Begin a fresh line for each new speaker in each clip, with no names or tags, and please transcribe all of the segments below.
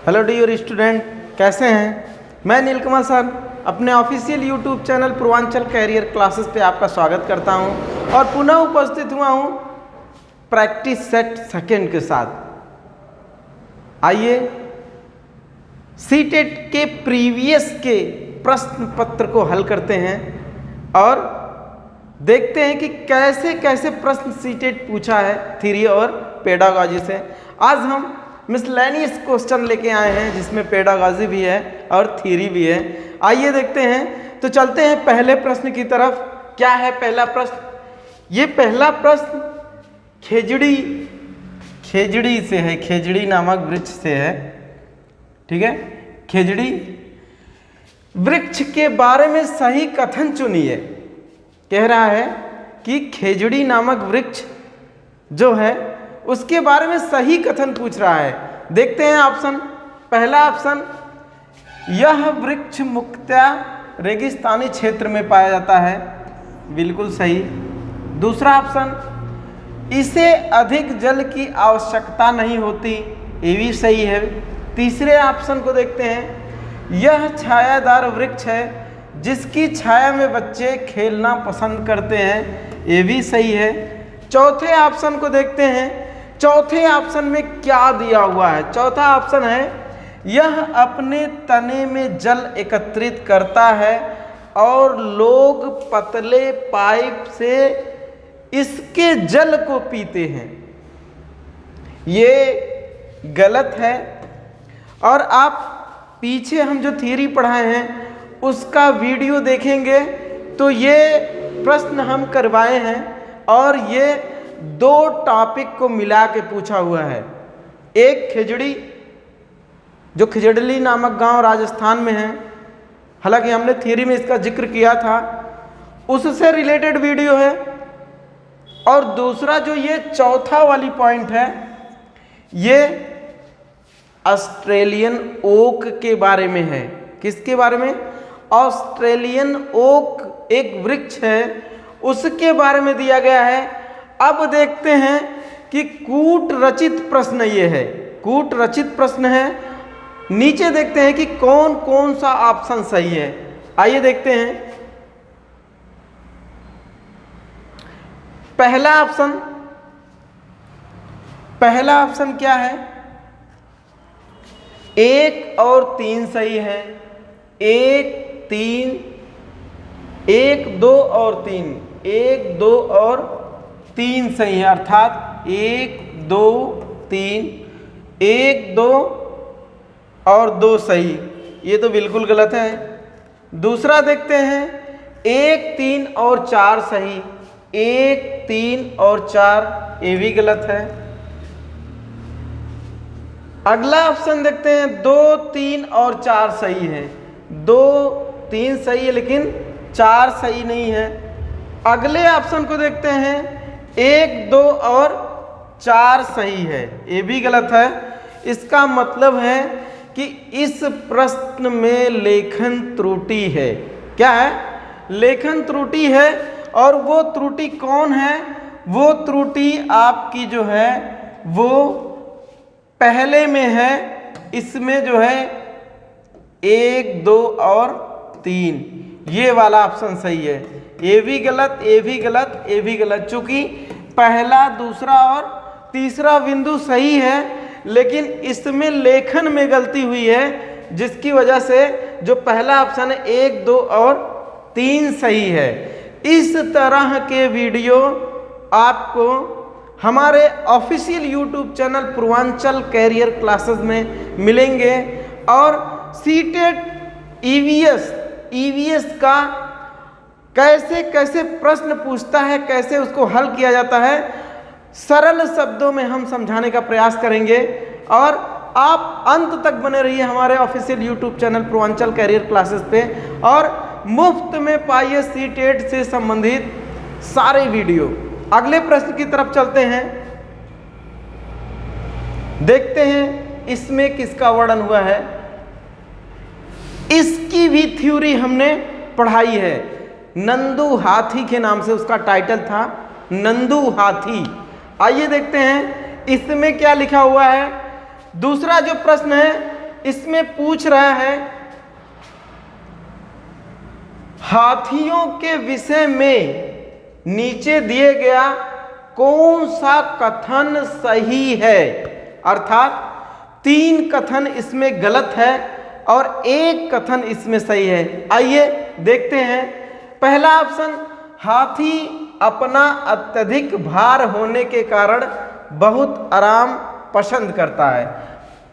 Hello dear student, कैसे हैं? मैं नीलकमल सर अपने official YouTube channel Purvanchal career classes पे आपका स्वागत करता हूं और पुनः उपस्थित हुआ हूं प्रैक्टिस सेट सेकंड के साथ। आइए सीटेट के प्रीवियस के प्रश्न पत्र को हल करते हैं और देखते हैं कि कैसे कैसे प्रश्न सीटेट पूछा है थ्योरी और पेडागॉजी से। आज हम मिसलेनियस क्वेश्चन लेके आए हैं जिसमें पेडागॉजी भी है और थ्योरी भी है। आइए देखते हैं। तो चलते हैं पहले प्रश्न की तरफ। क्या है पहला प्रश्न? ये पहला प्रश्न खेजड़ी से है, खेजड़ी नामक वृक्ष से है। ठीक है, खेजड़ी वृक्ष के बारे में सही कथन चुनिए। कह रहा है कि खेजड़ी नामक वृक्ष जो है उसके बारे में सही कथन पूछ रहा है। देखते हैं ऑप्शन। पहला ऑप्शन, यह वृक्ष मुख्यतः रेगिस्तानी क्षेत्र में पाया जाता है, बिल्कुल सही। दूसरा ऑप्शन, इसे अधिक जल की आवश्यकता नहीं होती, ये भी सही है। तीसरे ऑप्शन को देखते हैं, यह छायादार वृक्ष है जिसकी छाया में बच्चे खेलना पसंद करते हैं, ये भी सही है। चौथे ऑप्शन को देखते हैं। चौथे ऑप्शन में क्या दिया हुआ है? चौथा ऑप्शन है, यह अपने तने में जल एकत्रित करता है और लोग पतले पाइप से इसके जल को पीते हैं, ये गलत है। और आप पीछे हम जो थ्योरी पढ़ाए हैं उसका वीडियो देखेंगे तो ये प्रश्न हम करवाए हैं और ये दो टॉपिक को मिला के पूछा हुआ है। एक खेजड़ी, जो खिजड़ली नामक गांव राजस्थान में है, हालांकि हमने थ्योरी में इसका जिक्र किया था, उससे रिलेटेड वीडियो है। और दूसरा जो ये चौथा वाली पॉइंट है, ये ऑस्ट्रेलियन ओक के बारे में है। किसके बारे में? ऑस्ट्रेलियन ओक एक वृक्ष है, उसके बारे में दिया गया है। अब देखते हैं कि कूट रचित प्रश्न ये है, कूट रचित प्रश्न है। नीचे देखते हैं कि कौन कौन सा ऑप्शन सही है। आइए देखते हैं। पहला ऑप्शन क्या है? 1 और 3 सही है। 1, 3, 1, 2 और 3, 1, 2 और 3 सही है, अर्थात 1, 2, 3, 1, 2 और 2 सही। ये तो बिल्कुल गलत है। दूसरा देखते हैं, 1, 3 और 4 सही। 1, 3 और 4, ये भी गलत है। अगला ऑप्शन देखते हैं, 2, 3 और 4 सही है। 2, 3 सही है लेकिन 4 सही नहीं है। अगले ऑप्शन को देखते हैं, 1, 2 और 4 सही है, ये भी गलत है। इसका मतलब है कि इस प्रश्न में लेखन त्रुटि है। क्या है? लेखन त्रुटि है। और वो त्रुटि कौन है? वो त्रुटि आपकी जो है वो पहले में है। इसमें जो है 1, 2 और 3, ये वाला ऑप्शन सही है। ये भी गलत, ये भी गलत, ये भी गलत। चूंकि पहला, दूसरा और तीसरा बिंदु सही है लेकिन इसमें लेखन में गलती हुई है, जिसकी वजह से जो पहला ऑप्शन है 1, 2 और 3 सही है। इस तरह के वीडियो आपको हमारे official YouTube channel Purvanchal career classes में मिलेंगे। और सीटेट ईवीएस का कैसे कैसे प्रश्न पूछता है, कैसे उसको हल किया जाता है, सरल शब्दों में हम समझाने का प्रयास करेंगे। और आप अंत तक बने रहिए हमारे official YouTube channel Purvanchal career classes पे और मुफ्त में पाइए सीटेट से संबंधित सारे वीडियो। अगले प्रश्न की तरफ चलते हैं। देखते हैं इसमें किसका वर्णन हुआ है। इसकी भी थ्योरी हमने पढ़ाई है। नंदू हाथी के नाम से उसका टाइटल था, नंदू हाथी। आइए देखते हैं इसमें क्या लिखा हुआ है। दूसरा जो प्रश्न है, इसमें पूछ रहा है हाथियों के विषय में नीचे दिए गया कौन सा कथन सही है। अर्थात 3 कथन इसमें गलत है और 1 कथन इसमें सही है। आइए देखते हैं। पहला ऑप्शन, हाथी अपना अत्यधिक भार होने के कारण बहुत आराम पसंद करता है।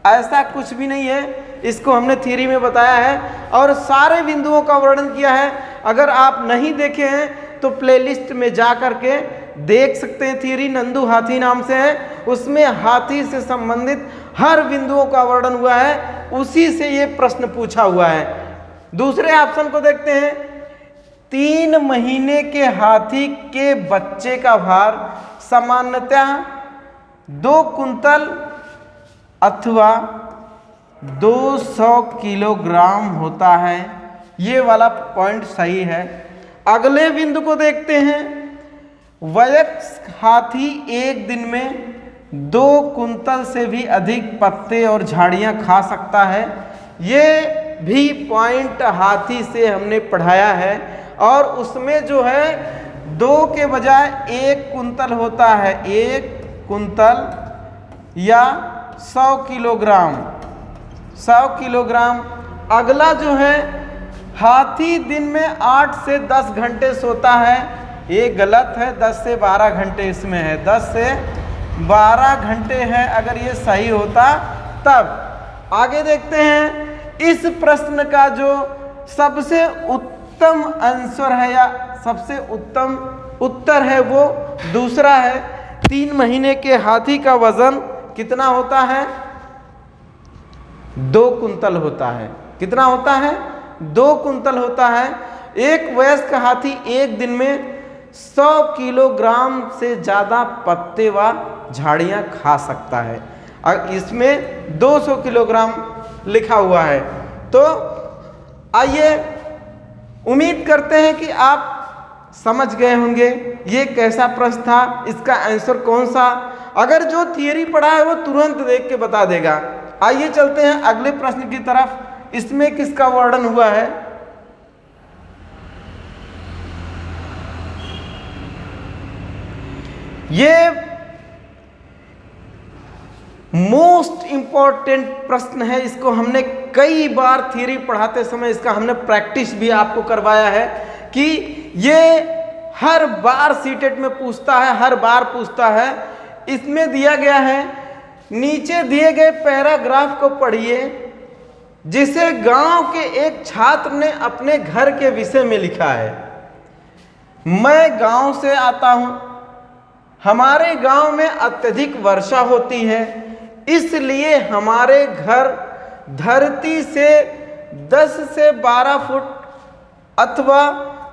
ऐसा कुछ भी नहीं है, इसको हमने थ्योरी में बताया है और सारे बिंदुओं का वर्णन किया है। अगर आप नहीं देखे हैं तो प्लेलिस्ट में जा करके देख सकते हैं। थ्योरी नंदू हाथी नाम से है, उसमें हाथी से संबंधित हर बिंदुओं का वर्णन हुआ है, उसी से ये प्रश्न पूछा हुआ है। दूसरे ऑप्शन को देखते हैं। 3 महीने के हाथी के बच्चे का भार सामान्यतः 2 कुंतल अथवा 200 किलोग्राम होता है। ये वाला पॉइंट सही है। अगले बिंदु को देखते हैं। वयस्क हाथी एक दिन में 2 कुंतल से भी अधिक पत्ते और झाड़ियां खा सकता है। ये भी पॉइंट हाथी से हमने पढ़ाया है और उसमें जो है 2 के बजाय 1 कुंतल होता है, 1 कुंतल या 100 किलोग्राम, 100 किलोग्राम। अगला जो है हाथी दिन में 8 से 10 घंटे सोता है, ये गलत है। 10 से 12 घंटे इसमें है, 10 से 12 घंटे है। अगर ये सही होता तब। आगे देखते हैं। इस प्रश्न का जो सबसे उत्तम आंसर है या सबसे उत्तम उत्तर है वो दूसरा है। 3 महीने के हाथी का वजन कितना होता है? 2 कुंतल होता है। कितना होता है? 2 कुंतल होता है। एक वयस्क हाथी एक दिन में 100 किलोग्राम से ज़्यादा पत्ते व झाड़ियाँ खा सकता है। और इसमें 200 किलोग्राम लिखा हुआ है। तो आइए, उम्मीद करते हैं कि आप समझ गए होंगे ये कैसा प्रश्न था, इसका आंसर कौन सा। अगर जो थियरी पढ़ा है वो तुरंत देख के बता देगा। आइए चलते हैं अगले प्रश्न की तरफ। इसमें किसका वर्णन हुआ है? ये मोस्ट इंपॉर्टेंट प्रश्न है। इसको हमने कई बार थियरी पढ़ाते समय इसका हमने प्रैक्टिस भी आपको करवाया है कि ये हर बार सीटेट में पूछता है, हर बार पूछता है। इसमें दिया गया है, नीचे दिए गए पैराग्राफ को पढ़िए जिसे गांव के एक छात्र ने अपने घर के विषय में लिखा है। मैं गांव से आता हूं, हमारे गांव में अत्यधिक वर्षा होती है, इसलिए हमारे घर धरती से 10 से 12 फुट अथवा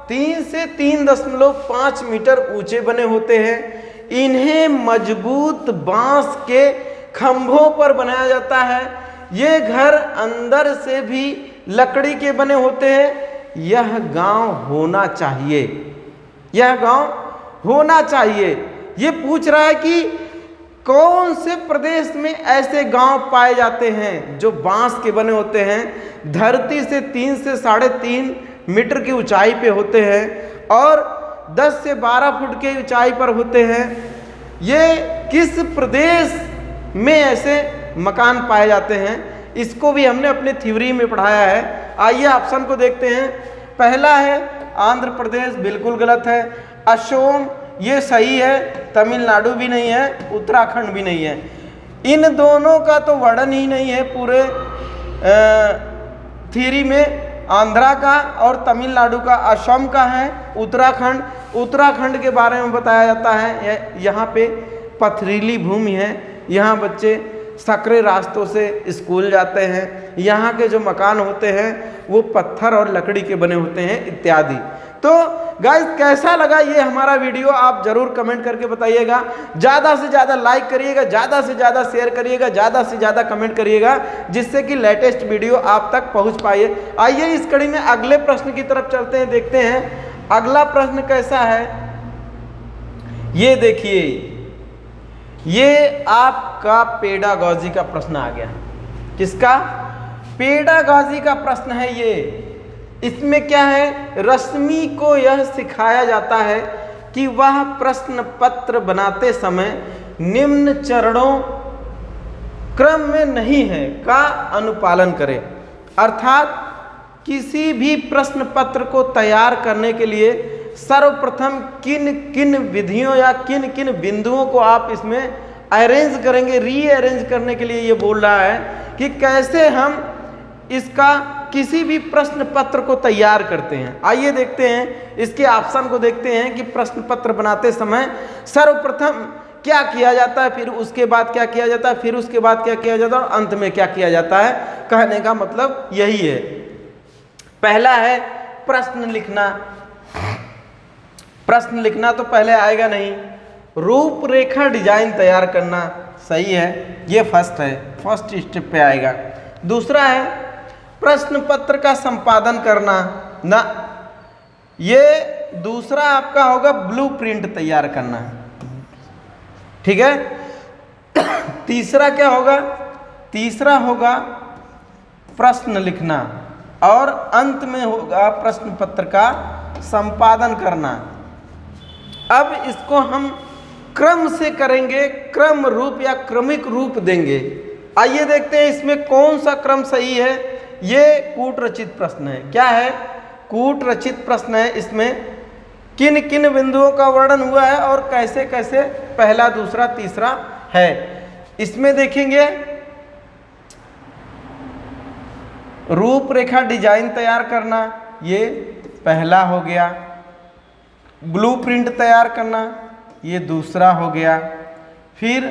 3 से 3.5 मीटर ऊंचे बने होते हैं। इन्हें मजबूत बांस के खंभों पर बनाया जाता है। ये घर अंदर से भी लकड़ी के बने होते हैं। यह गांव होना चाहिए, यह गांव होना चाहिए। ये पूछ रहा है कि कौन से प्रदेश में ऐसे गांव पाए जाते हैं जो बांस के बने होते हैं, धरती से 3 से 3.5 मीटर की ऊंचाई पे होते हैं और 10 से 12 फुट की ऊंचाई पर होते हैं। ये किस प्रदेश में ऐसे मकान पाए जाते हैं, इसको भी हमने अपने थ्योरी में पढ़ाया है। आइए ऑप्शन को देखते हैं। पहला है आंध्र प्रदेश, बिल्कुल गलत है। असम, ये सही है। तमिलनाडु भी नहीं है, उत्तराखंड भी नहीं है। इन दोनों का तो वर्णन ही नहीं है पूरे थ्योरी में। आंध्रा का और तमिलनाडु का, असम का है, उत्तराखंड के बारे में बताया जाता है। यहाँ पे पथरीली भूमि है, यहाँ बच्चे सकरे रास्तों से स्कूल जाते हैं। यहाँ के जो मकान होते हैं वो पत्थर और लकड़ी के बने होते हैं इत्यादि। तो गाइस, कैसा लगा ये हमारा वीडियो आप जरूर कमेंट करके बताइएगा। ज़्यादा से ज़्यादा लाइक करिएगा, ज़्यादा से ज़्यादा शेयर करिएगा, ज़्यादा से ज़्यादा कमेंट करिएगा, जिससे कि लेटेस्ट वीडियो आप तक पहुंच पाए। आइए इस कड़ी में अगले प्रश्न की तरफ चलते हैं, देखते हैं अगला प्रश्न कैसा है। ये देखिए, ये आपका पेडागॉजी का प्रश्न आ गया। किसका? पेडागॉजी का प्रश्न है ये। इसमें क्या है, रश्मि को यह सिखाया जाता है कि वह प्रश्न पत्र बनाते समय निम्न चरणों क्रम में नहीं है का अनुपालन करे। अर्थात किसी भी प्रश्न पत्र को तैयार करने के लिए सर्वप्रथम किन किन विधियों या किन किन बिंदुओं को आप इसमें अरेंज करेंगे, रीअरेंज करने के लिए ये बोल रहा है कि कैसे हम इसका किसी भी प्रश्न पत्र को तैयार करते हैं। आइए देखते हैं, इसके ऑप्शन को देखते हैं कि प्रश्न पत्र बनाते समय सर्वप्रथम क्या किया जाता है, फिर उसके बाद क्या किया जाता है, फिर उसके बाद क्या किया जाता है और अंत में क्या किया जाता है। कहने का मतलब यही है। पहला है प्रश्न लिखना। प्रश्न लिखना तो पहले आएगा नहीं। रूपरेखा डिजाइन तैयार करना, सही है, ये फर्स्ट है, फर्स्ट स्टेप पे आएगा। दूसरा है प्रश्न पत्र का संपादन करना, ना, ये दूसरा आपका होगा ब्लूप्रिंट तैयार करना, ठीक है। तीसरा क्या होगा, तीसरा होगा प्रश्न लिखना और अंत में होगा प्रश्न पत्र का संपादन करना। अब इसको हम क्रम से करेंगे, क्रम रूप या क्रमिक रूप देंगे। आइए देखते हैं इसमें कौन सा क्रम सही है। ये कूट रचित प्रश्न है। क्या है, कूट रचित प्रश्न है। इसमें किन किन बिंदुओं का वर्णन हुआ है और कैसे कैसे पहला, दूसरा, तीसरा है। इसमें देखेंगे रूपरेखा डिजाइन तैयार करना, ये पहला हो गया। ब्लूप्रिंट तैयार करना, ये दूसरा हो गया। फिर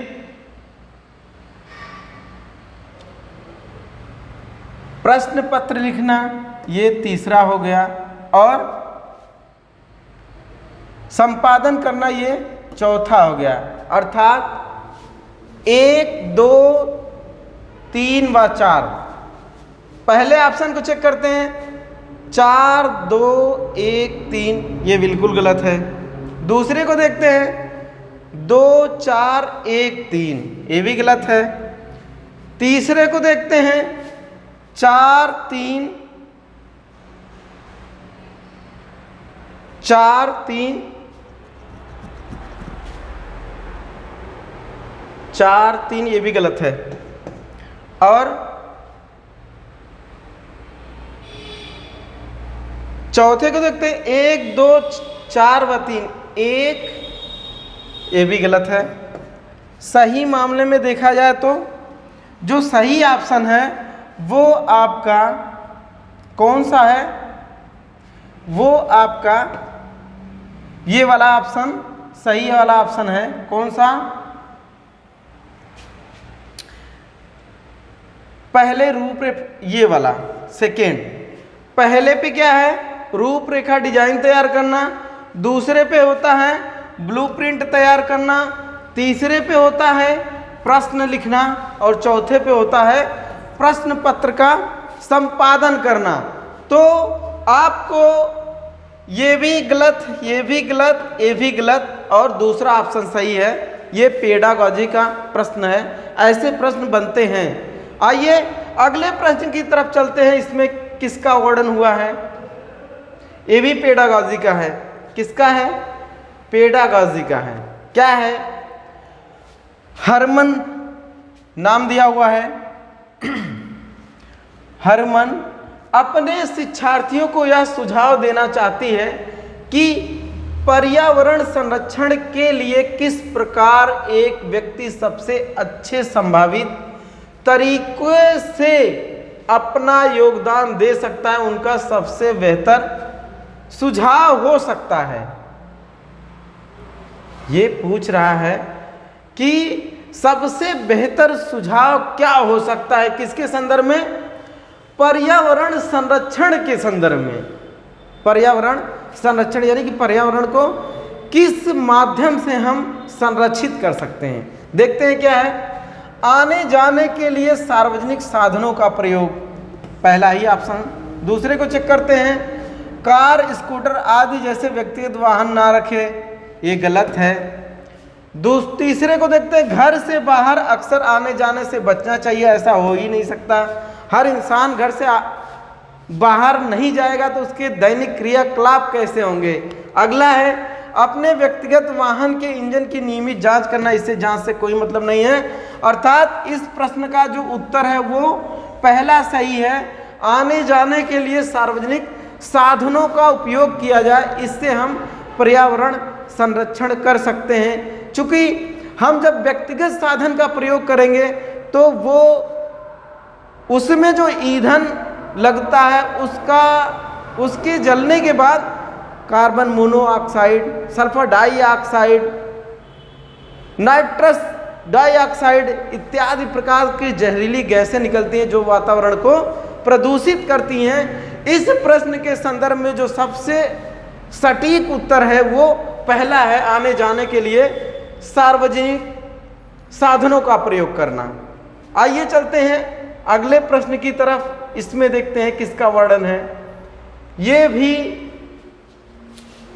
प्रश्न पत्र लिखना, ये तीसरा हो गया। और संपादन करना, ये चौथा हो गया। अर्थात 1, 2, 3 व 4। पहले ऑप्शन को चेक करते हैं, 4, 2, 1, 3, ये बिल्कुल गलत है। दूसरे को देखते हैं, 2, 4, 1, 3, ये भी गलत है। तीसरे को देखते हैं, 4, 3, 4, 3, 4, 3, ये भी गलत है। और चौथे को देखते हैं, 1, 2, 4 व 3, 1, ये भी गलत है। सही मामले में देखा जाए तो जो सही ऑप्शन है वो आपका कौन सा है, वो आपका ये वाला ऑप्शन सही वाला ऑप्शन है। कौन सा, पहले ये वाला सेकेंड। पहले पे क्या है, रूपरेखा डिजाइन तैयार करना। दूसरे पे होता है ब्लूप्रिंट तैयार करना। तीसरे पे होता है प्रश्न लिखना और चौथे पे होता है प्रश्न पत्र का संपादन करना। तो आपको ये भी गलत, ये भी गलत, ये भी गलत और दूसरा ऑप्शन सही है। ये पेडागॉजी का प्रश्न है। ऐसे प्रश्न बनते हैं। आइए अगले प्रश्न की तरफ चलते हैं। इसमें किसका वर्णन हुआ है, ये भी पेडागॉजी का है। किसका है, पेडागॉजी का है। क्या है, हरमन नाम दिया हुआ है। हरमन अपने शिक्षार्थियों को यह सुझाव देना चाहती है कि पर्यावरण संरक्षण के लिए किस प्रकार एक व्यक्ति सबसे अच्छे संभावित तरीके से अपना योगदान दे सकता है, उनका सबसे बेहतर सुझाव हो सकता है। ये पूछ रहा है कि सबसे बेहतर सुझाव क्या हो सकता है, किसके संदर्भ में, पर्यावरण संरक्षण के संदर्भ में। पर्यावरण संरक्षण यानी कि पर्यावरण को किस माध्यम से हम संरक्षित कर सकते हैं। देखते हैं क्या है, आने जाने के लिए सार्वजनिक साधनों का प्रयोग, पहला ही ऑप्शन। दूसरे को चेक करते हैं, कार, स्कूटर आदि जैसे व्यक्तिगत वाहन ना रखे, ये गलत है। तीसरे को देखते हैं, घर से बाहर अक्सर आने जाने से बचना चाहिए, ऐसा हो ही नहीं सकता। हर इंसान घर से बाहर नहीं जाएगा तो उसके दैनिक क्रियाकलाप कैसे होंगे। अगला है अपने व्यक्तिगत वाहन के इंजन की नियमित जांच करना, इससे जांच से कोई मतलब नहीं है। अर्थात इस प्रश्न का जो उत्तर है वो पहला सही है। आने जाने के लिए सार्वजनिक साधनों का उपयोग किया जाए, इससे हम पर्यावरण संरक्षण कर सकते हैं। चूंकि हम जब व्यक्तिगत साधन का प्रयोग करेंगे तो वो उसमें जो ईंधन लगता है उसके जलने के बाद carbon monoxide, sulphur dioxide, nitrous dioxide इत्यादि प्रकार की जहरीली गैसें निकलती हैं जो वातावरण को प्रदूषित करती हैं। इस प्रश्न के संदर्भ में जो सबसे सटीक उत्तर है वो पहला है, आने जाने के लिए सार्वजनिक साधनों का प्रयोग करना। आइए चलते हैं अगले प्रश्न की तरफ। इसमें देखते हैं किसका वर्णन है। ये भी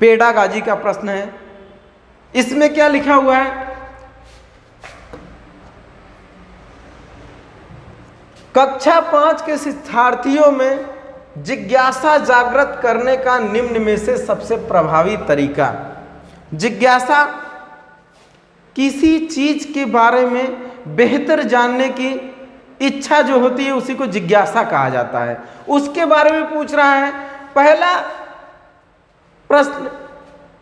पेड़ागाजी का प्रश्न है। इसमें क्या लिखा हुआ है, कक्षा 5 के शिक्षार्थियों में जिज्ञासा जागृत करने का निम्न में से सबसे प्रभावी तरीका। जिज्ञासा किसी चीज के बारे में बेहतर जानने की इच्छा जो होती है उसी को जिज्ञासा कहा जाता है। उसके बारे में पूछ रहा है। पहला प्रश्न,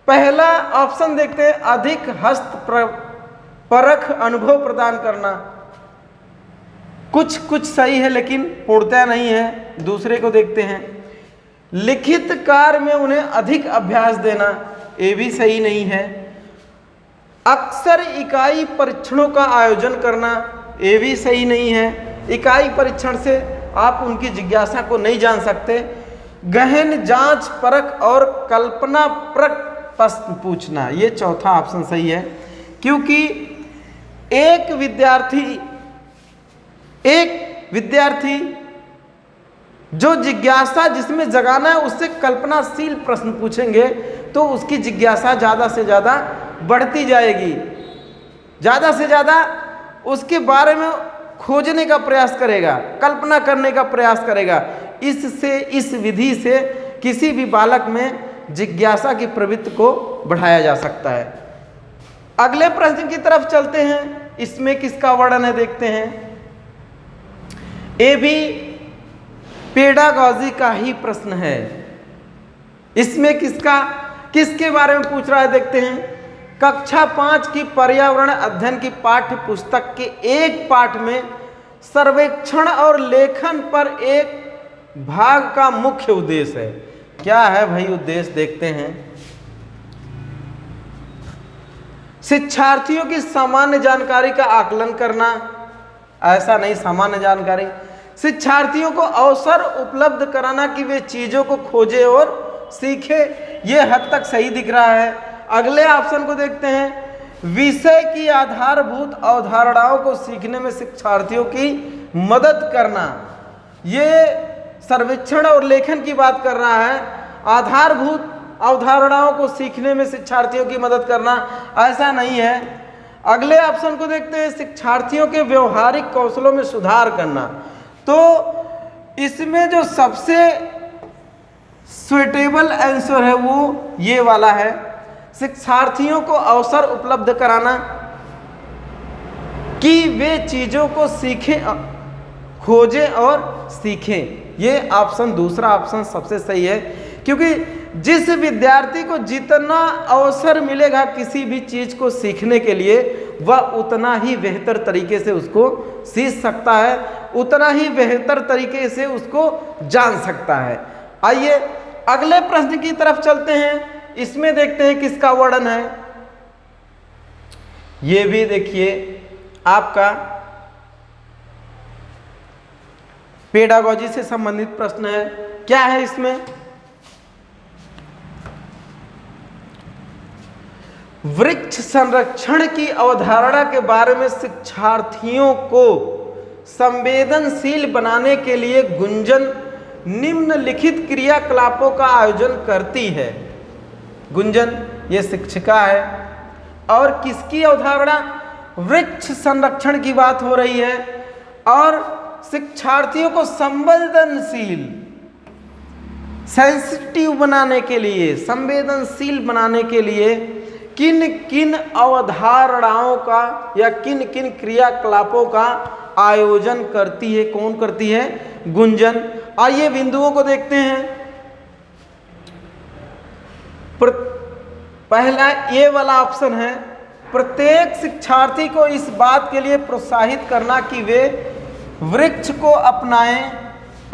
पहला ऑप्शन देखते हैं, अधिक हस्तपरक अनुभव प्रदान करना। कुछ सही है लेकिन पूर्णतः नहीं है। दूसरे को देखते हैं, लिखित कार्य में उन्हें अधिक अभ्यास देना, ये भी सही नहीं है। अक्सर इकाई परीक्षणों का आयोजन करना, ये भी सही नहीं है। इकाई परीक्षण से आप उनकी जिज्ञासा को नहीं जान सकते। गहन जांच परख और कल्पना परक प्रश्न पूछना, ये चौथा ऑप्शन सही है। क्योंकि एक विद्यार्थी जो जिज्ञासा जिसमें जगाना है उससे कल्पनाशील प्रश्न पूछेंगे तो उसकी जिज्ञासा ज़्यादा से ज़्यादा बढ़ती जाएगी, ज़्यादा से ज़्यादा उसके बारे में खोजने का प्रयास करेगा, कल्पना करने का प्रयास करेगा। इससे, इस विधि से किसी भी बालक में जिज्ञासा की प्रवृत्ति को बढ़ाया जा सकता है। अगले प्रश्न की तरफ चलते हैं। इसमें किसका वर्णन है देखते हैं। ये भी पेडागॉजी का ही प्रश्न है। इसमें किसके बारे में पूछ रहा है देखते हैं। कक्षा 5 की पर्यावरण अध्ययन की पाठ्य पुस्तक के एक पाठ में सर्वेक्षण और लेखन पर एक भाग का मुख्य उद्देश्य है। क्या है भाई उद्देश्य देखते हैं। शिक्षार्थियों की सामान्य जानकारी का आकलन करना, ऐसा नहीं, सामान्य जानकारी। शिक्षार्थियों को अवसर उपलब्ध कराना कि वे चीजों को खोजे और सीखे, ये हद तक सही दिख रहा है। अगले ऑप्शन को देखते हैं, विषय की आधारभूत अवधारणाओं को सीखने में शिक्षार्थियों की मदद करना। ये सर्वेक्षण और लेखन की बात कर रहा है। आधारभूत अवधारणाओं को सीखने में शिक्षार्थियों की मदद करना, ऐसा नहीं है। अगले ऑप्शन को देखते हैं, शिक्षार्थियों के व्यवहारिक कौशलों में सुधार करना। तो इसमें जो सबसे सुइटेबल आंसर है वो ये वाला है, शिक्षार्थियों को अवसर उपलब्ध कराना कि वे चीजों को सीखें, खोजें और सीखें। ये ऑप्शन, दूसरा ऑप्शन सबसे सही है। क्योंकि जिस विद्यार्थी को जितना अवसर मिलेगा किसी भी चीज को सीखने के लिए, वह उतना ही बेहतर तरीके से उसको सीख सकता है, उतना ही बेहतर तरीके से उसको जान सकता है। आइए अगले प्रश्न की तरफ चलते हैं। इसमें देखते हैं किसका वर्णन है। ये भी देखिए आपका पेडागॉजी से संबंधित प्रश्न है। क्या है इसमें, वृक्ष संरक्षण की अवधारणा के बारे में शिक्षार्थियों को संवेदनशील बनाने के लिए गुंजन निम्नलिखित क्रियाकलापों का आयोजन करती है। गुंजन ये शिक्षिका है और किसकी अवधारणा, वृक्ष संरक्षण की बात हो रही है। और शिक्षार्थियों को संवेदनशील, सेंसिटिव बनाने के लिए, संवेदनशील बनाने के लिए किन किन अवधारणाओं का या किन किन क्रियाकलापों का आयोजन करती है? कौन करती है? गुंजन। आइए बिंदुओं को देखते हैं। पहला ये वाला ऑप्शन है, प्रत्येक शिक्षार्थी को इस बात के लिए प्रोत्साहित करना कि वे वृक्ष को अपनाएं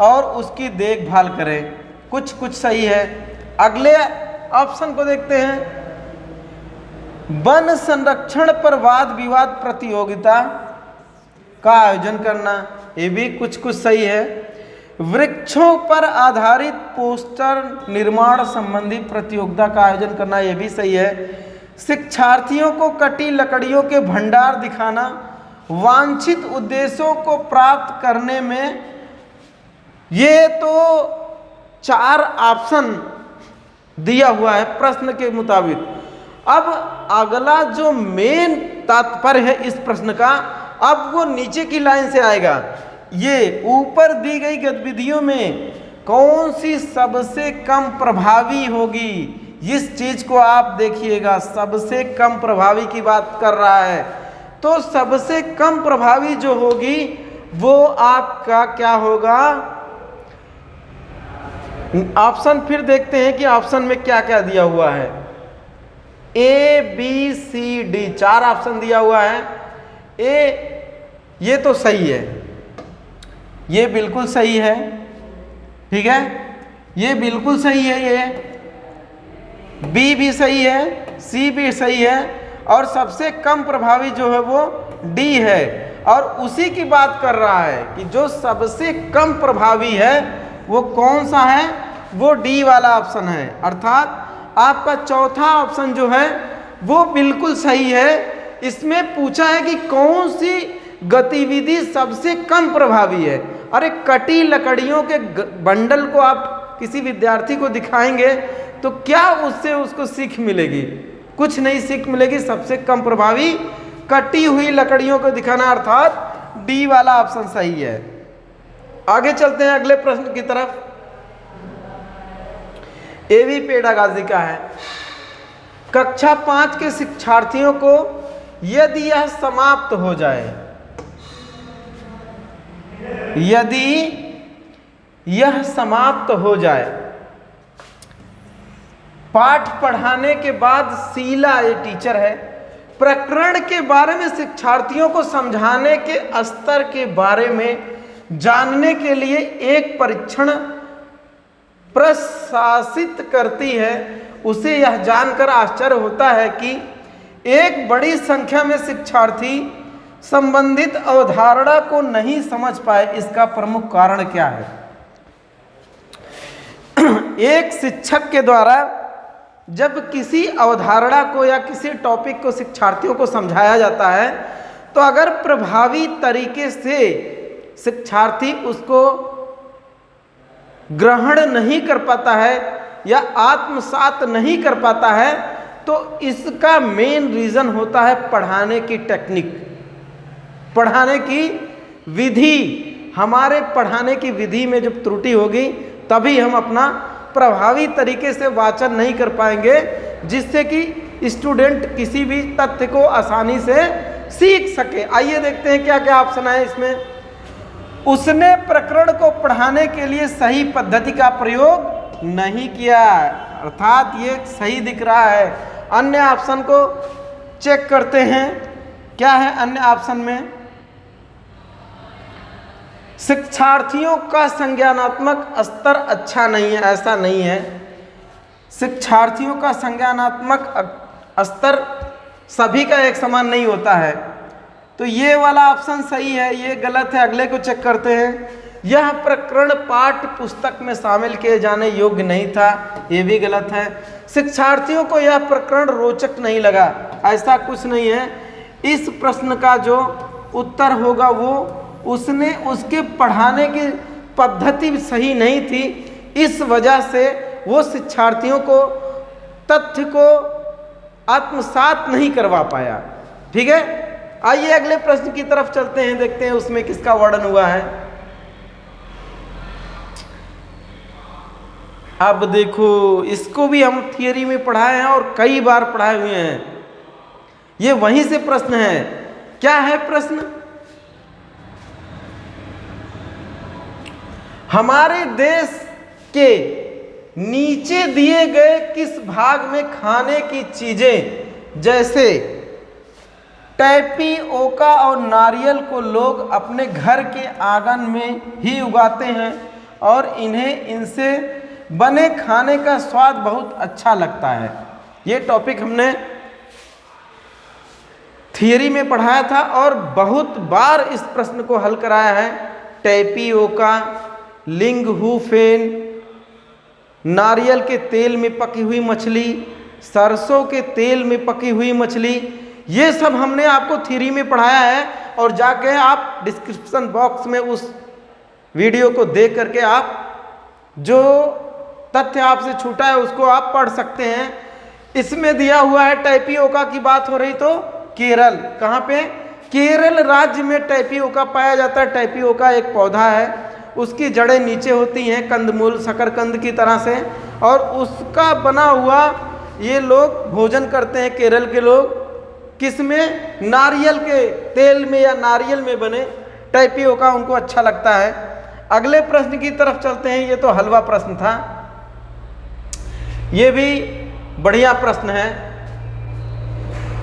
और उसकी देखभाल करें। कुछ सही है। अगले ऑप्शन को देखते हैं, वन संरक्षण पर वाद विवाद प्रतियोगिता का आयोजन करना, ये भी कुछ सही है। वृक्षों पर आधारित पोस्टर निर्माण संबंधी प्रतियोगिता का आयोजन करना, ये भी सही है। शिक्षार्थियों को कटी लकड़ियों के भंडार दिखाना वांछित उद्देश्यों को प्राप्त करने में, ये तो 4 ऑप्शन दिया हुआ है प्रश्न के मुताबिक। अब अगला जो मेन तात्पर्य है इस प्रश्न का, अब वो नीचे की लाइन से आएगा। ये ऊपर दी गई गतिविधियों में कौन सी सबसे कम प्रभावी होगी? इस चीज को आप देखिएगा, सबसे कम प्रभावी की बात कर रहा है। तो सबसे कम प्रभावी जो होगी वो आपका क्या होगा? ऑप्शन फिर देखते हैं कि ऑप्शन में क्या क्या दिया हुआ है। A, B, C, D 4 option दिया हुआ है। ये तो सही है, ये बिल्कुल सही है, ठीक है, ये बिल्कुल सही है। ये B भी सही है, C भी सही है, और सबसे कम प्रभावी जो है वो D है। और उसी की बात कर रहा है कि जो सबसे कम प्रभावी है वो कौन सा है? वो D वाला ऑप्शन है। अर्थात आपका चौथा ऑप्शन जो है वो बिल्कुल सही है। इसमें पूछा है कि कौन सी गतिविधि सबसे कम प्रभावी है। अरे कटी लकड़ियों के बंडल को आप किसी विद्यार्थी को दिखाएंगे तो क्या उससे उसको सीख मिलेगी? कुछ नहीं सीख मिलेगी। सबसे कम प्रभावी कटी हुई लकड़ियों को दिखाना, अर्थात डी वाला ऑप्शन सही है। आगे चलते हैं अगले प्रश्न की तरफ। ये भी पेडागॉजी का है। कक्षा 5 के शिक्षार्थियों को यदि यह समाप्त हो जाए, यदि यह समाप्त हो जाए, पाठ पढ़ाने के बाद शीला, ये टीचर है, प्रकरण के बारे में शिक्षार्थियों को समझाने के स्तर के बारे में जानने के लिए एक परीक्षण प्रशासित करती है, उसे यह जानकर आश्चर्य होता है कि एक बड़ी संख्या में शिक्षार्थी संबंधित अवधारणा को नहीं समझ पाए। इसका प्रमुख कारण क्या है? एक शिक्षक के द्वारा जब किसी अवधारणा को या किसी टॉपिक को शिक्षार्थियों को समझाया जाता है तो अगर प्रभावी तरीके से शिक्षार्थी उसको ग्रहण नहीं कर पाता है या आत्मसात नहीं कर पाता है तो इसका मेन रीज़न होता है पढ़ाने की टेक्निक, पढ़ाने की विधि। हमारे पढ़ाने की विधि में जब त्रुटि होगी तभी हम अपना प्रभावी तरीके से वाचन नहीं कर पाएंगे, जिससे कि स्टूडेंट किसी भी तथ्य को आसानी से सीख सके। आइए देखते हैं क्या क्या ऑप्शन है इसमें। उसने प्रकरण को पढ़ाने के लिए सही पद्धति का प्रयोग नहीं किया, अर्थात ये सही दिख रहा है। अन्य ऑप्शन को चेक करते हैं, क्या है अन्य ऑप्शन में? शिक्षार्थियों का संज्ञानात्मक स्तर अच्छा नहीं है, ऐसा नहीं है। शिक्षार्थियों का संज्ञानात्मक स्तर सभी का एक समान नहीं होता है, तो ये वाला ऑप्शन सही है, ये गलत है। अगले को चेक करते हैं। यह प्रकरण पाठ्य पुस्तक में शामिल किए जाने योग्य नहीं था, ये भी गलत है। शिक्षार्थियों को यह प्रकरण रोचक नहीं लगा, ऐसा कुछ नहीं है। इस प्रश्न का जो उत्तर होगा वो उसने उसके पढ़ाने की पद्धति सही नहीं थी, इस वजह से वो शिक्षार्थियों को तथ्य को आत्मसात नहीं करवा पाया। ठीक है, आइए अगले प्रश्न की तरफ चलते हैं, देखते हैं उसमें किसका वर्णन हुआ है। अब देखो, इसको भी हम थियरी में पढ़ाए हैं और कई बार पढ़ाए हुए हैं। ये वहीं से प्रश्न है। क्या है प्रश्न? हमारे देश के नीचे दिए गए किस भाग में खाने की चीजें जैसे टैपियोका और नारियल को लोग अपने घर के आंगन में ही उगाते हैं और इन्हें इनसे बने खाने का स्वाद बहुत अच्छा लगता है? ये टॉपिक हमने थियरी में पढ़ाया था और बहुत बार इस प्रश्न को हल कराया है। टैपियोका, लिंगहुफेन, नारियल के तेल में पकी हुई मछली, सरसों के तेल में पकी हुई मछली, ये सब हमने आपको थ्योरी में पढ़ाया है। और जाके आप डिस्क्रिप्शन बॉक्स में उस वीडियो को देख करके आप जो तथ्य आपसे छूटा है उसको आप पढ़ सकते हैं। इसमें दिया हुआ है टैपियोका की बात हो रही तो केरल, कहाँ पे? केरल राज्य में टैपियोका पाया जाता है। टैपियोका एक पौधा है, उसकी जड़ें नीचे होती हैं कंदमूल शकरकंद की तरह से, और उसका बना हुआ ये लोग भोजन करते हैं केरल के लोग। किसमें? नारियल के तेल में या नारियल में बने टैपियोका उनको अच्छा लगता है। अगले प्रश्न की तरफ चलते हैं। ये तो हलवा प्रश्न था, ये भी बढ़िया प्रश्न है।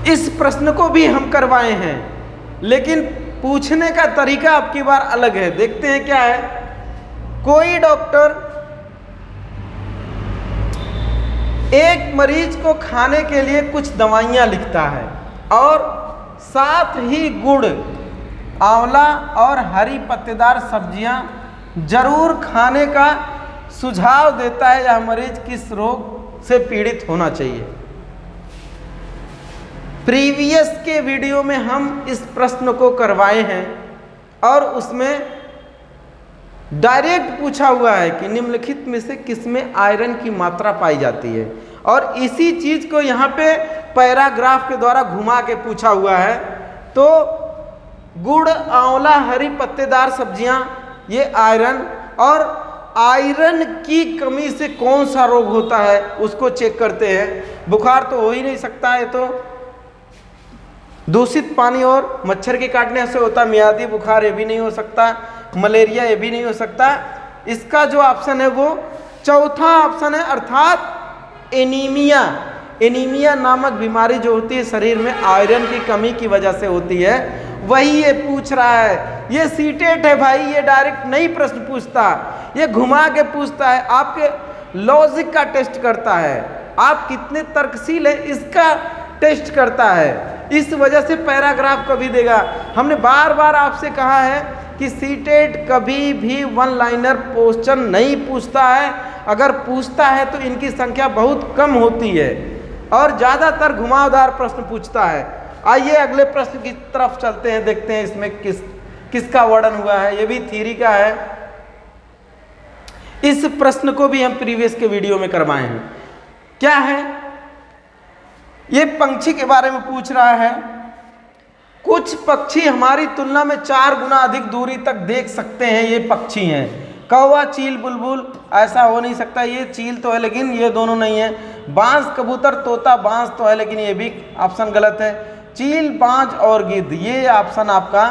इस प्रश्न को भी हम करवाए हैं, लेकिन पूछने का तरीका अब की बार अलग है। देखते हैं क्या है। कोई डॉक्टर एक मरीज को खाने के लिए कुछ दवाइयां लिखता है और साथ ही गुड़, आंवला और हरी पत्तेदार सब्जियां जरूर खाने का सुझाव देता है। यह मरीज किस रोग से पीड़ित होना चाहिए? प्रीवियस के वीडियो में हम इस प्रश्न को करवाए हैं और उसमें डायरेक्ट पूछा हुआ है कि निम्नलिखित में से किसमें आयरन की मात्रा पाई जाती है, और इसी चीज को यहाँ पे पैराग्राफ के द्वारा घुमा के पूछा हुआ है। तो गुड़, आंवला, हरी पत्तेदार सब्जियां ये आयरन, और आयरन की कमी से कौन सा रोग होता है उसको चेक करते हैं। बुखार तो हो ही नहीं सकता है, तो दूषित पानी और मच्छर के काटने से होता मियादी बुखार, ये भी नहीं हो सकता। मलेरिया, ये भी नहीं हो सकता। इसका जो ऑप्शन है वो चौथा ऑप्शन है, अर्थात एनीमिया। एनीमिया नामक बीमारी जो होती है शरीर में आयरन की कमी की वजह से होती है, वही ये पूछ रहा है। ये सीटेट है भाई, ये डायरेक्ट नहीं प्रश्न पूछता, ये घुमा के पूछता है, आपके लॉजिक का टेस्ट करता है, आप कितने तर्कशील हैं इसका टेस्ट करता है। इस वजह से पैराग्राफ कभी देगा। हमने बार बार आपसे कहा है कि सीटेट कभी भी वन लाइनर क्वेश्चन नहीं पूछता है। अगर पूछता है तो इनकी संख्या बहुत कम होती है और ज़्यादातर घुमावदार प्रश्न पूछता है। आइए अगले प्रश्न की तरफ चलते हैं, देखते हैं इसमें किसका वर्णन हुआ है। ये भी थ्योरी का है। इस प्रश्न को भी हम प्रीवियस के वीडियो में करवाए हैं। क्या है? ये पंछी के बारे में पूछ रहा है। कुछ पक्षी हमारी तुलना में 4 गुना अधिक दूरी तक देख सकते हैं, ये पक्षी हैं। कौवा, चील, बुलबुल, ऐसा हो नहीं सकता। ये चील तो है लेकिन ये दोनों नहीं है। बांस, कबूतर, तोता, बांस तो है लेकिन ये भी ऑप्शन गलत है। चील, बाज और गिद्ध, ये ऑप्शन आपका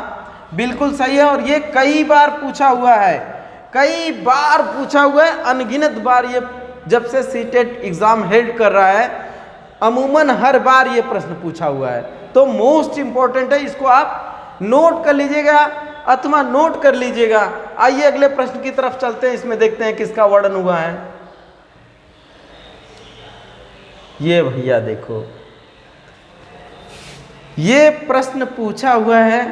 बिल्कुल सही है। और ये कई बार पूछा हुआ है, कई बार पूछा हुआ है, अनगिनत बार। ये जब से सीटेट एग्जाम हेल्ड कर रहा है अमूमन हर बार ये प्रश्न पूछा हुआ है। तो मोस्ट इंपॉर्टेंट है, इसको आप नोट कर लीजिएगा अथवा नोट कर लीजिएगा। आइए अगले प्रश्न की तरफ चलते हैं, इसमें देखते हैं किसका वर्णन हुआ है। ये भैया देखो, ये प्रश्न पूछा हुआ है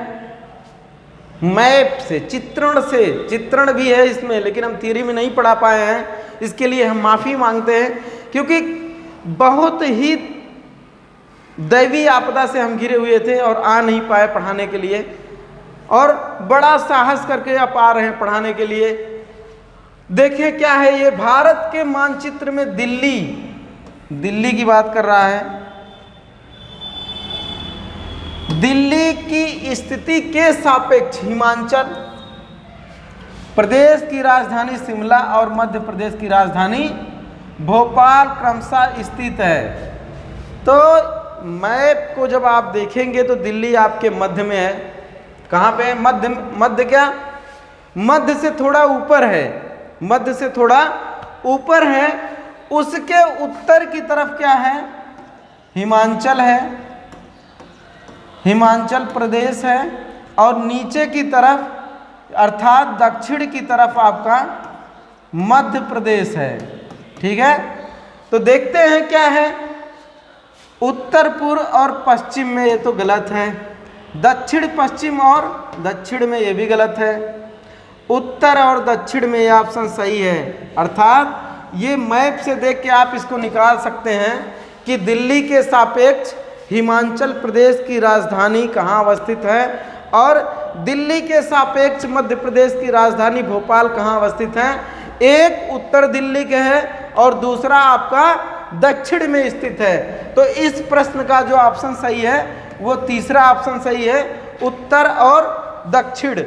मैप से, चित्रण से। चित्रण भी है इसमें लेकिन हम थ्योरी में नहीं पढ़ा पाए हैं, इसके लिए हम माफी मांगते हैं, क्योंकि बहुत ही दैवीय आपदा से हम घिरे हुए थे और आ नहीं पाए पढ़ाने के लिए, और बड़ा साहस करके आप आ रहे हैं पढ़ाने के लिए। देखिए क्या है, ये भारत के मानचित्र में दिल्ली की बात कर रहा है। दिल्ली की स्थिति के सापेक्ष हिमाचल प्रदेश की राजधानी शिमला और मध्य प्रदेश की राजधानी भोपाल क्रमशः स्थित है। तो मैप को जब आप देखेंगे तो दिल्ली आपके मध्य में है। कहाँ पे है? मध्य। मध्य क्या? मध्य से थोड़ा ऊपर है, मध्य से थोड़ा ऊपर है। उसके उत्तर की तरफ क्या है? हिमाचल है, हिमाचल प्रदेश है। और नीचे की तरफ अर्थात दक्षिण की तरफ आपका मध्य प्रदेश है। ठीक है, तो देखते हैं क्या है। उत्तर पूर्व और पश्चिम में ये तो गलत है, दक्षिण पश्चिम और दक्षिण में ये भी गलत है, उत्तर और दक्षिण में ये ऑप्शन सही है। अर्थात ये मैप से देख के आप इसको निकाल सकते हैं कि दिल्ली के सापेक्ष हिमाचल प्रदेश की राजधानी कहाँ अवस्थित है और दिल्ली के सापेक्ष मध्य प्रदेश की राजधानी भोपाल कहाँ अवस्थित है। एक उत्तर दिल्ली के है और दूसरा आपका दक्षिण में स्थित है। तो इस प्रश्न का जो ऑप्शन सही है वो तीसरा ऑप्शन सही है, उत्तर और दक्षिण।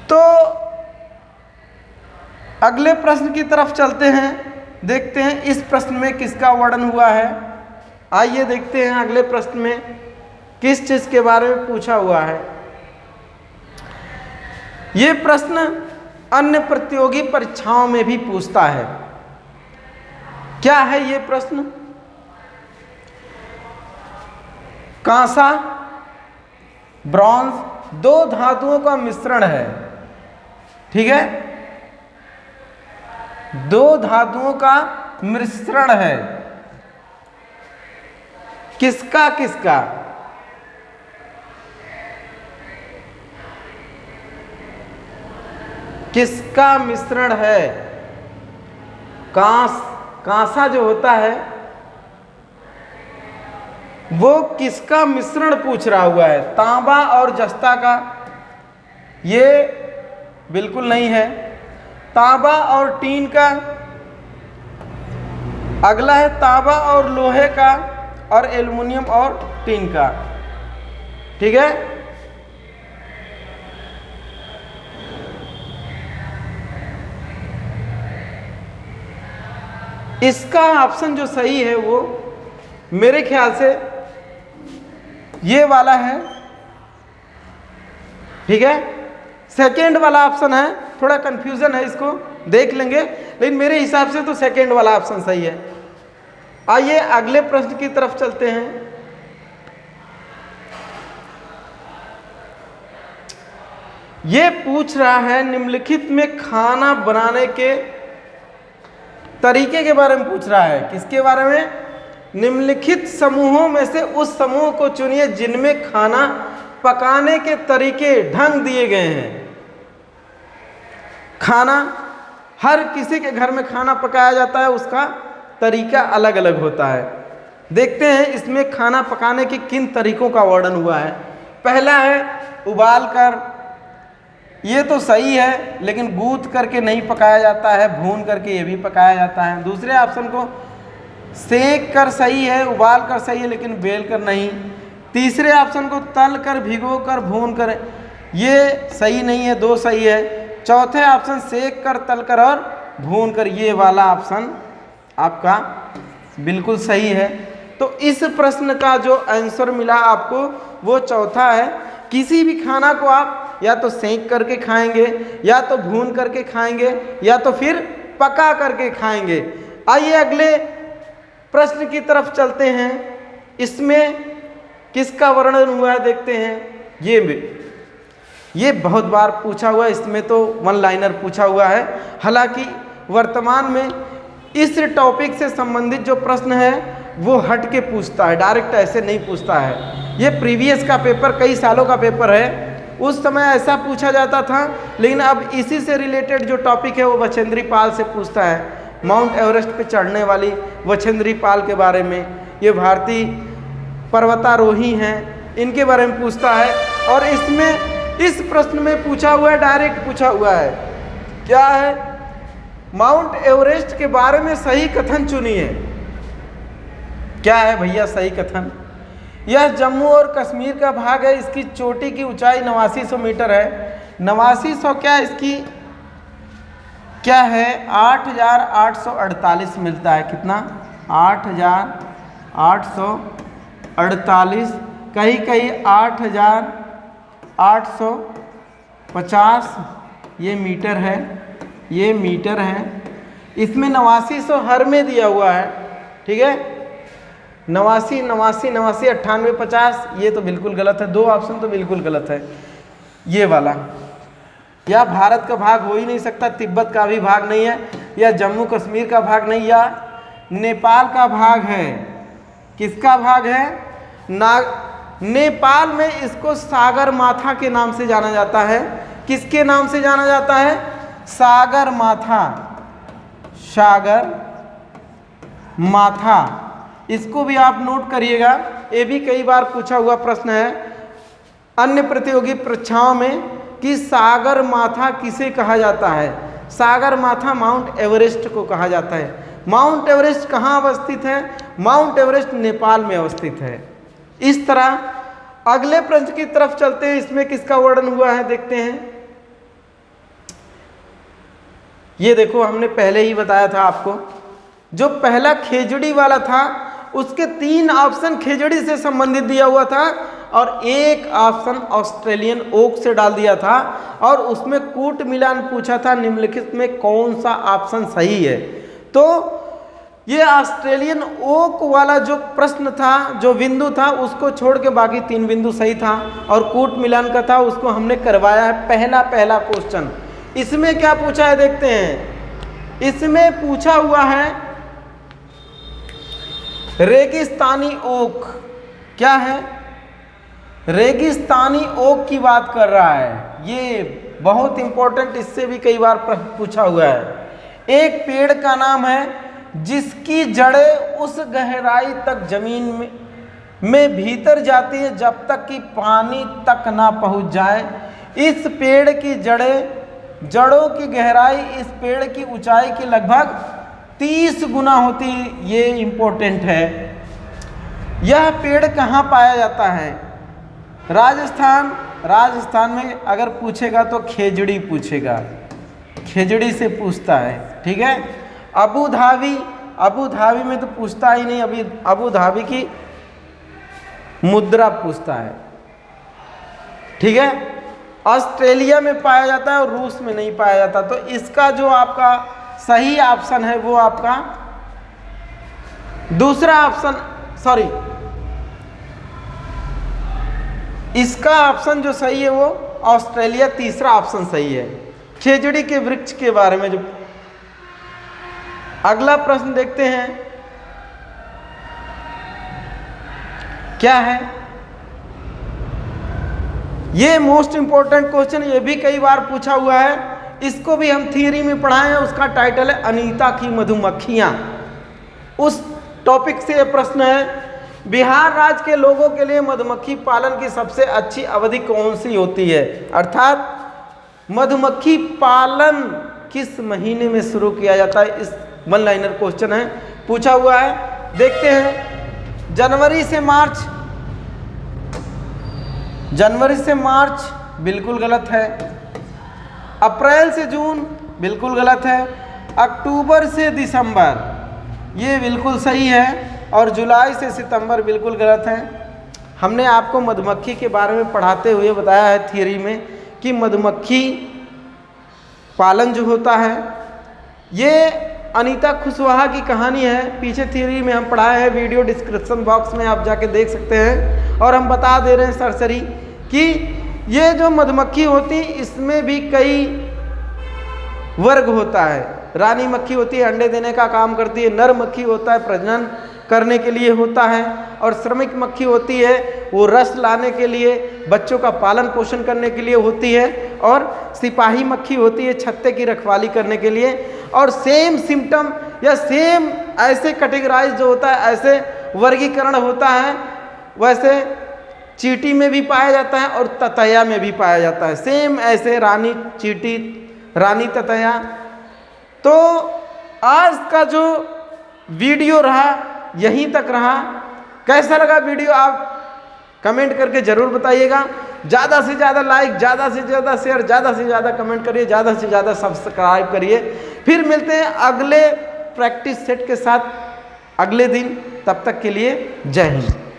तो अगले प्रश्न की तरफ चलते हैं, देखते हैं इस प्रश्न में किसका वर्णन हुआ है। आइए देखते हैं अगले प्रश्न में किस चीज के बारे में पूछा हुआ है। ये प्रश्न अन्य प्रतियोगी परीक्षाओं में भी पूछता है। क्या है ये प्रश्न? कांसा, ब्रॉन्ज दो धातुओं का मिश्रण है। ठीक है, दो धातुओं का मिश्रण है। किसका किसका? किसका मिश्रण है? कांसा जो होता है वो किसका मिश्रण पूछ रहा हुआ है? तांबा और जस्ता का? ये बिल्कुल नहीं है। तांबा और टीन का? अगला है तांबा और लोहे का और एल्युमिनियम और टीन का। ठीक है, इसका ऑप्शन जो सही है वो मेरे ख्याल से ये वाला है। ठीक है, सेकेंड वाला ऑप्शन है, थोड़ा कंफ्यूजन है, इसको देख लेंगे, लेकिन मेरे हिसाब से तो सेकेंड वाला ऑप्शन सही है। आइए अगले प्रश्न की तरफ चलते हैं। ये पूछ रहा है निम्नलिखित में खाना बनाने के तरीके के बारे में पूछ रहा है। किसके बारे में? निम्नलिखित समूहों में से उस समूह को चुनिए जिनमें खाना पकाने के तरीके ढंग दिए गए हैं। खाना, हर किसी के घर में खाना पकाया जाता है, उसका तरीका अलग अलग होता है। देखते हैं इसमें खाना पकाने के किन तरीकों का वर्णन हुआ है। पहला है उबाल कर, ये तो सही है, लेकिन गूंथ करके नहीं पकाया जाता है, भून करके ये भी पकाया जाता है। दूसरे ऑप्शन को सेक कर सही है, उबाल कर सही है, लेकिन बेल कर नहीं। तीसरे ऑप्शन को तल कर, भिगो कर, भून कर, ये सही नहीं है, दो सही है। चौथे ऑप्शन सेक कर, तल कर और भून कर, ये वाला ऑप्शन आपका बिल्कुल सही है। तो इस प्रश्न का जो आंसर मिला आपको वो चौथा है। किसी भी खाना को आप या तो सेक करके खाएंगे, या तो भून करके खाएंगे, या तो फिर पका करके खाएंगे। आइए अगले प्रश्न की तरफ चलते हैं। इसमें किसका वर्णन हुआ है देखते हैं। ये बहुत बार पूछा हुआ है, इसमें तो वन लाइनर पूछा हुआ है। हालांकि वर्तमान में इस टॉपिक से संबंधित जो प्रश्न है वो हट के पूछता है, डायरेक्ट ऐसे नहीं पूछता है। ये प्रीवियस का पेपर, कई सालों का पेपर है, उस समय ऐसा पूछा जाता था, लेकिन अब इसी से रिलेटेड जो टॉपिक है वो बछेंद्री पाल से पूछता है। माउंट एवरेस्ट पे चढ़ने वाली बछेंद्री पाल के बारे में, ये भारतीय पर्वतारोही हैं, इनके बारे में पूछता है। और इसमें इस प्रश्न में पूछा हुआ है, डायरेक्ट पूछा हुआ है, क्या है? माउंट एवरेस्ट के बारे में सही कथन चुनिए। क्या है भैया सही कथन? यह जम्मू और कश्मीर का भाग है, इसकी चोटी की ऊंचाई 8900 मीटर है। 8900 क्या इसकी क्या है 8,848 मिलता है। कितना? 8,848, कहीं कहीं 8,850, ये मीटर है, ये मीटर है। इसमें 8900 हर में दिया हुआ है, ठीक है। 89, 89, 89, 98, 50, ये तो बिल्कुल गलत है। दो ऑप्शन तो बिल्कुल गलत है। ये वाला या भारत का भाग हो ही नहीं सकता, तिब्बत का भी भाग नहीं है, या जम्मू कश्मीर का भाग नहीं, या नेपाल का भाग है। किसका भाग है? नेपाल में इसको सागर माथा के नाम से जाना जाता है। किसके नाम से जाना जाता है? सागर माथा, सागर माथा। इसको भी आप नोट करिएगा, ये भी कई बार पूछा हुआ प्रश्न है अन्य प्रतियोगी परीक्षाओं में कि सागर माथा किसे कहा जाता है। सागर माथा माउंट एवरेस्ट को कहा जाता है। माउंट एवरेस्ट कहाँ अवस्थित है? माउंट एवरेस्ट नेपाल में अवस्थित है। इस तरह अगले प्रश्न की तरफ चलते हैं। इसमें किसका वर्णन हुआ है देखते हैं। ये देखो, हमने पहले ही बताया था आपको, जो पहला खेजड़ी वाला था उसके 3 ऑप्शन खेजड़ी से संबंधित दिया हुआ था और एक ऑप्शन ऑस्ट्रेलियन ओक से डाल दिया था, और उसमें कूट मिलान पूछा था निम्नलिखित में कौन सा ऑप्शन सही है। तो ये ऑस्ट्रेलियन ओक वाला जो प्रश्न था, जो बिंदु था, उसको छोड़ के बाकी 3 बिंदु सही था, और कूट मिलान का था उसको हमने करवाया है। पहला क्वेश्चन इसमें क्या पूछा है देखते हैं। इसमें पूछा हुआ है रेगिस्तानी ओक। क्या है? रेगिस्तानी ओक की बात कर रहा है। ये बहुत इंपॉर्टेंट, इससे भी कई बार पूछा हुआ है। एक पेड़ का नाम है जिसकी जड़ें उस गहराई तक जमीन में भीतर जाती है जब तक कि पानी तक ना पहुंच जाए। इस पेड़ की जड़ों की गहराई इस पेड़ की ऊंचाई की लगभग 30 गुना होती है। ये इंपॉर्टेंट है। यह पेड़ कहाँ पाया जाता है? राजस्थान में अगर पूछेगा तो खेजड़ी पूछेगा, खेजड़ी से पूछता है, ठीक है। अबू धाबी में तो पूछता ही नहीं, अभी अबू धाबी की मुद्रा पूछता है, ठीक है। ऑस्ट्रेलिया में पाया जाता है और रूस में नहीं पाया जाता। तो इसका जो आपका सही ऑप्शन है वो आपका दूसरा ऑप्शन, सॉरी, इसका ऑप्शन जो सही है वो ऑस्ट्रेलिया, तीसरा ऑप्शन सही है। खेजड़ी के वृक्ष के बारे में जो अगला प्रश्न देखते हैं क्या है। ये मोस्ट इंपॉर्टेंट क्वेश्चन, ये भी कई बार पूछा हुआ है। इसको भी हम थियरी में पढ़ाए हैं। उसका टाइटल है अनीता की मधुमक्खियां। उस टॉपिक से ये प्रश्न है, बिहार राज्य के लोगों के लिए मधुमक्खी पालन की सबसे अच्छी अवधि कौन सी होती है? अर्थात मधुमक्खी पालन किस महीने में शुरू किया जाता है? इस 1 लाइनर क्वेश्चन है, पूछा हुआ है। देखते हैं। जनवरी से मार्च बिल्कुल गलत है। अप्रैल से जून बिल्कुल गलत है। अक्टूबर से दिसंबर ये बिल्कुल सही है, और जुलाई से सितंबर बिल्कुल गलत है। हमने आपको मधुमक्खी के बारे में पढ़ाते हुए बताया है थियरी में कि मधुमक्खी पालन जो होता है ये अनीता खुशवाहा की कहानी है। पीछे थियरी में हम पढ़ाए हैं, वीडियो डिस्क्रिप्शन बॉक्स में आप जाके देख सकते हैं। और हम बता दे रहे हैं सरसरी कि ये जो मधुमक्खी होती इसमें भी कई वर्ग होता है। रानी मक्खी होती है, अंडे देने का काम करती है। नर मक्खी होता है, प्रजनन करने के लिए होता है। और श्रमिक मक्खी होती है, वो रस लाने के लिए, बच्चों का पालन पोषण करने के लिए होती है। और सिपाही मक्खी होती है, छत्ते की रखवाली करने के लिए। और सेम सिम्टम या सेम ऐसे कैटेगराइज जो होता है, ऐसे वर्गीकरण होता है, वैसे चींटी में भी पाया जाता है और ततैया में भी पाया जाता है। सेम ऐसे रानी चींटी, रानी ततैया। तो आज का जो वीडियो रहा यहीं तक रहा। कैसा लगा वीडियो आप कमेंट करके ज़रूर बताइएगा। ज़्यादा से ज़्यादा लाइक, ज़्यादा से ज़्यादा शेयर, ज़्यादा से ज़्यादा कमेंट करिए, ज़्यादा से ज़्यादा सब्सक्राइब करिए। फिर मिलते हैं अगले प्रैक्टिस सेट के साथ अगले दिन। तब तक के लिए जय हिंद।